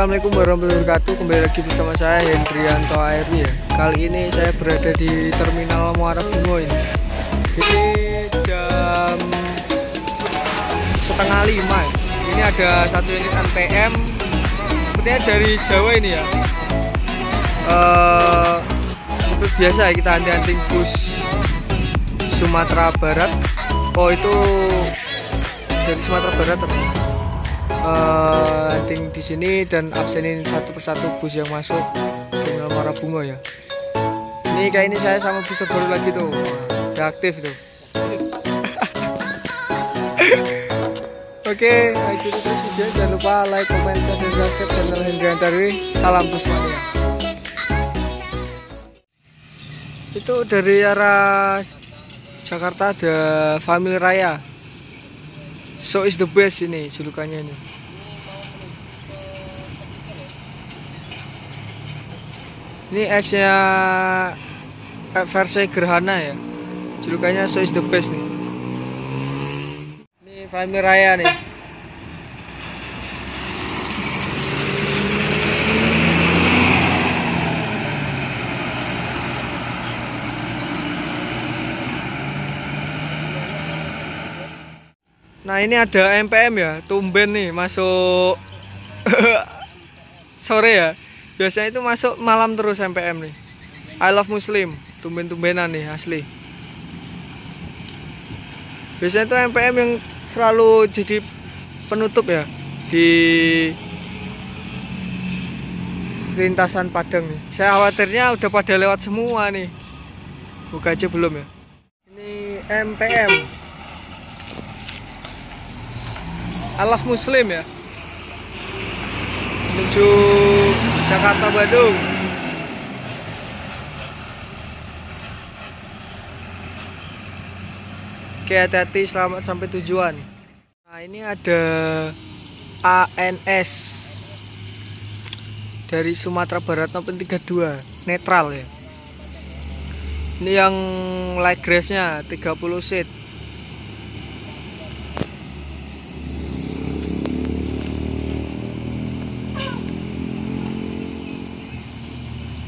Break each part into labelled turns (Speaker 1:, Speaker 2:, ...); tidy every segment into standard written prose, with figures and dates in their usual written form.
Speaker 1: Assalamualaikum warahmatullahi wabarakatuh. Kembali lagi bersama saya Hendrianto ARW ya. Kali ini saya berada di Terminal Muara Bungo ini. Ini jam 4:30 ya. Ini ada satu unit NPM. Sepertinya dari Jawa ini ya. Seperti biasa ya, kita hunting bus Sumatera Barat. Oh, itu dari Sumatera Barat ternyata. Hunting di sini dan absenin satu persatu bus yang masuk Terminal Muara Bungo ya. Ini kayak ini saya sama bus terbaru lagi tuh, udah aktif tuh. Oke, itu terus video. Jangan lupa like, comment, share, dan subscribe channel Hendrianto ARW. Salam bus mania. Itu dari arah Jakarta ada Family Raya. So is the best ini julukannya ini. Ini X-nya versi Gerhana ya. Julukannya So is the best nih. Ini Family Raya nih. Nah, ini ada MPM ya, tumben nih masuk sore ya. Biasanya itu masuk malam terus MPM nih. I love Muslim, tumben-tumbenan nih asli. Biasanya itu MPM yang selalu jadi penutup ya di lintasan Padang nih. Saya khawatirnya udah pada lewat semua nih. Buka aja belum ya. Ini MPM I love Muslim ya, menuju Jakarta Bandung. Oke, hati-hati, selamat sampai tujuan. Nah, ini ada ANS dari Sumatera Barat 32 netral ya. Ini yang light grace-nya 30 seat.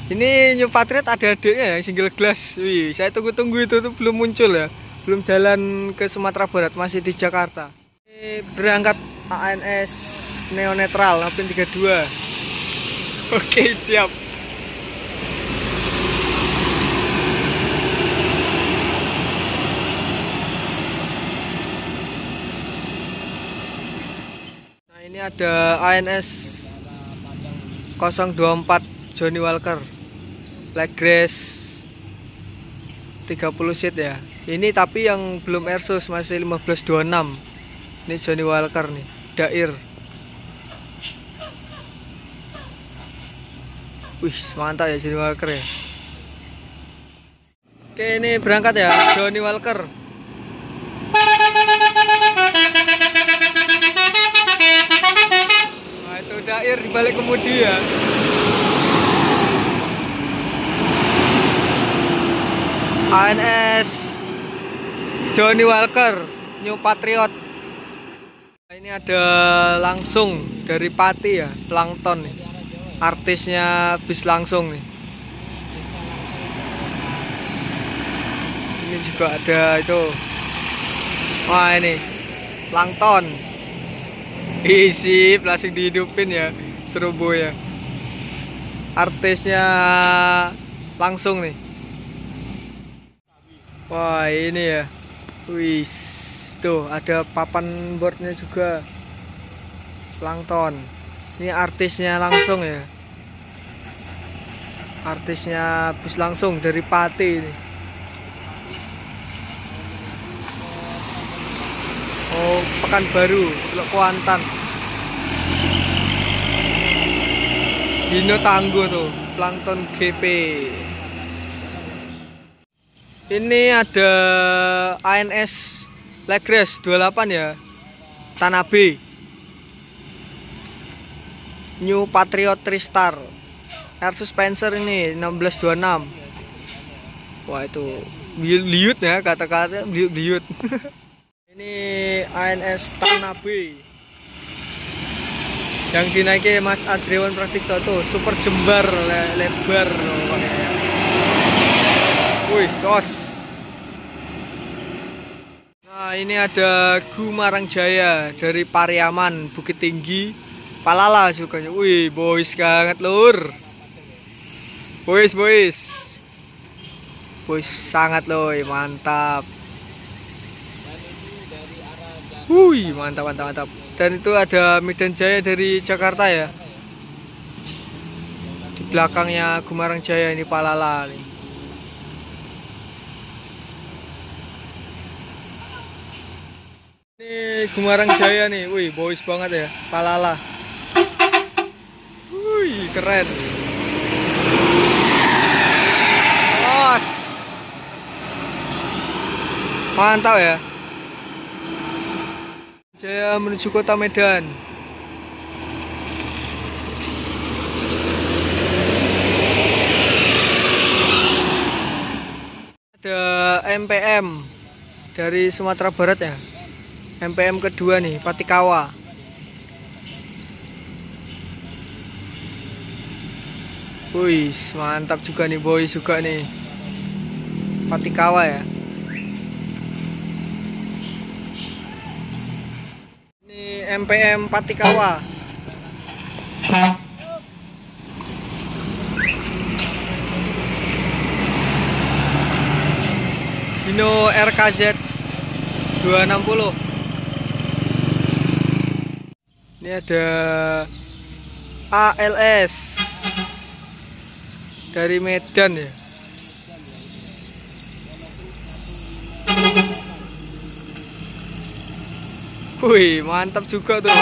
Speaker 1: Ini New Patriot ada adiknya yang single glass. Wih, saya tunggu-tunggu itu tuh belum muncul ya. Belum jalan ke Sumatera Barat, masih di Jakarta. Ini berangkat ANS Neo Netral 32. Oke, siap. Nah, ini ada ANS 024 Johnny Walker. Light grace 30 seat ya. Ini tapi yang belum Airsus, masih 1526. Ini Johnny Walker nih, Dair. Wih, mantap ya Johnny Walker ya. Oke, ini berangkat ya Johnny Walker. Nah, itu Dair di balik kemudi ya. ANS Johnny Walker New Patriot. Ini ada langsung dari Pati ya, Plankton nih. Artisnya bis langsung nih. Ini juga ada itu. Wah, ini Plankton. Isi langsung dihidupin ya, Serobo ya. Artisnya langsung nih. Wah, ini ya. Wis, tuh ada papan boardnya juga. Plankton. Ini artisnya langsung ya. Artisnya bus langsung dari Pati ini. Oh, Pekanbaru, Teluk Kuantan. Dino Tangguh tuh, Plankton GP. Ini ada ANS Light grace 28 ya, Tanabe New Patriot Tristar. Air Suspenser ini 1626. Wah, itu liut ya, kata-kata liut. Ini ANS Tanabe yang dinaiki Mas Adriwan Pradikto tuh super jembar lebar. Wih, sos. Nah, ini ada Gumarang Jaya dari Pariaman, Bukit Tinggi, Palala sukanya. Wih, boys banget lur. Boys. Boys sangat loh, mantap. Wih, mantap. Dan itu ada Medan Jaya dari Jakarta ya. Di belakangnya Gumarang Jaya ini Palala nih. Ini Gumarang Jaya nih. Wih, boys banget ya, Palala. Wih, keren. Os. Mantap ya. Jaya menuju kota Medan. Ada MPM dari Sumatera Barat ya. MPM kedua nih, Patikawa. Wih, mantap juga nih boys juga nih. Patikawa ya. MPM Patikawa. Hino RKZ 260. Ini ada ALS dari Medan ya. Wih, mantap juga tuh.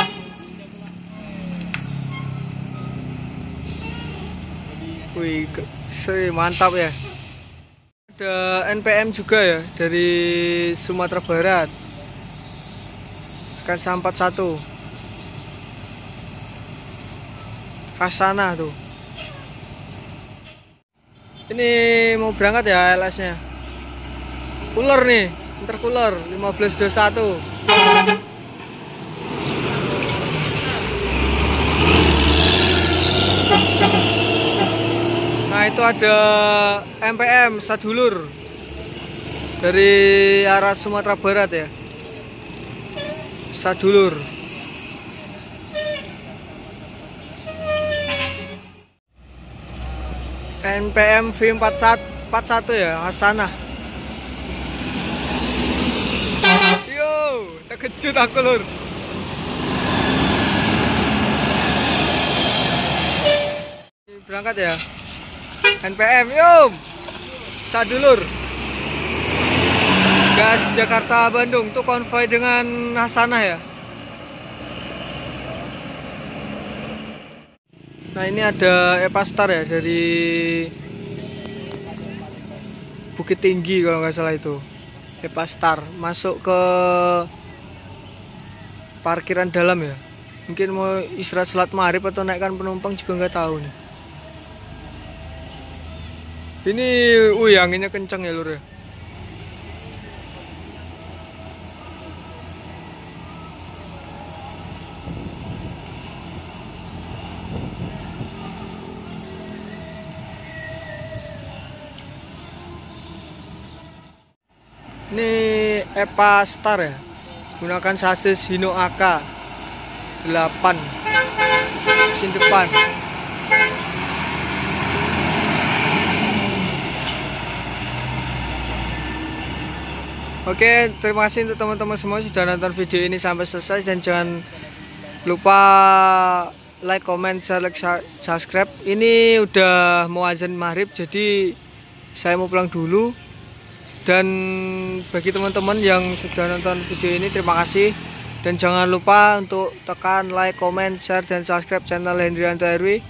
Speaker 1: Wih, mantap ya. Ada NPM juga ya dari Sumatera Barat. Kan sampat 1. Kasana tuh. Ini mau berangkat ya LS-nya. Cooler nih, intercooler 1521. Nah, itu ada MPM Sadulur dari arah Sumatera Barat ya. Sadulur. NPM V41 ya, Hasanah. Yo, terkejut aku lur. Berangkat ya. NPM, yum, Sadulur, gas Jakarta Bandung tuh konvoy dengan Hasanah ya. Nah, ini ada Epastar ya dari Bukit Tinggi kalau nggak salah itu. Epastar masuk ke parkiran dalam ya. Mungkin mau istirahat sholat maghrib atau naikkan penumpang juga nggak tahu nih. Ini, anginnya kencang ya lur ya. Ini Epastar ya. Gunakan sasis Hino AK 8 mesin depan. Oke, terima kasih untuk teman-teman semua sudah nonton video ini sampai selesai, dan jangan lupa like, comment, share, subscribe. Ini udah mau azan maghrib, jadi saya mau pulang dulu. Dan bagi teman-teman yang sudah nonton video ini, terima kasih. Dan jangan lupa untuk tekan like, comment, share, dan subscribe channel Hendrianto RW.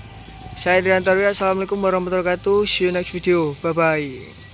Speaker 1: Saya Hendrianto RW. Assalamualaikum warahmatullahi wabarakatuh. See you next video. Bye bye.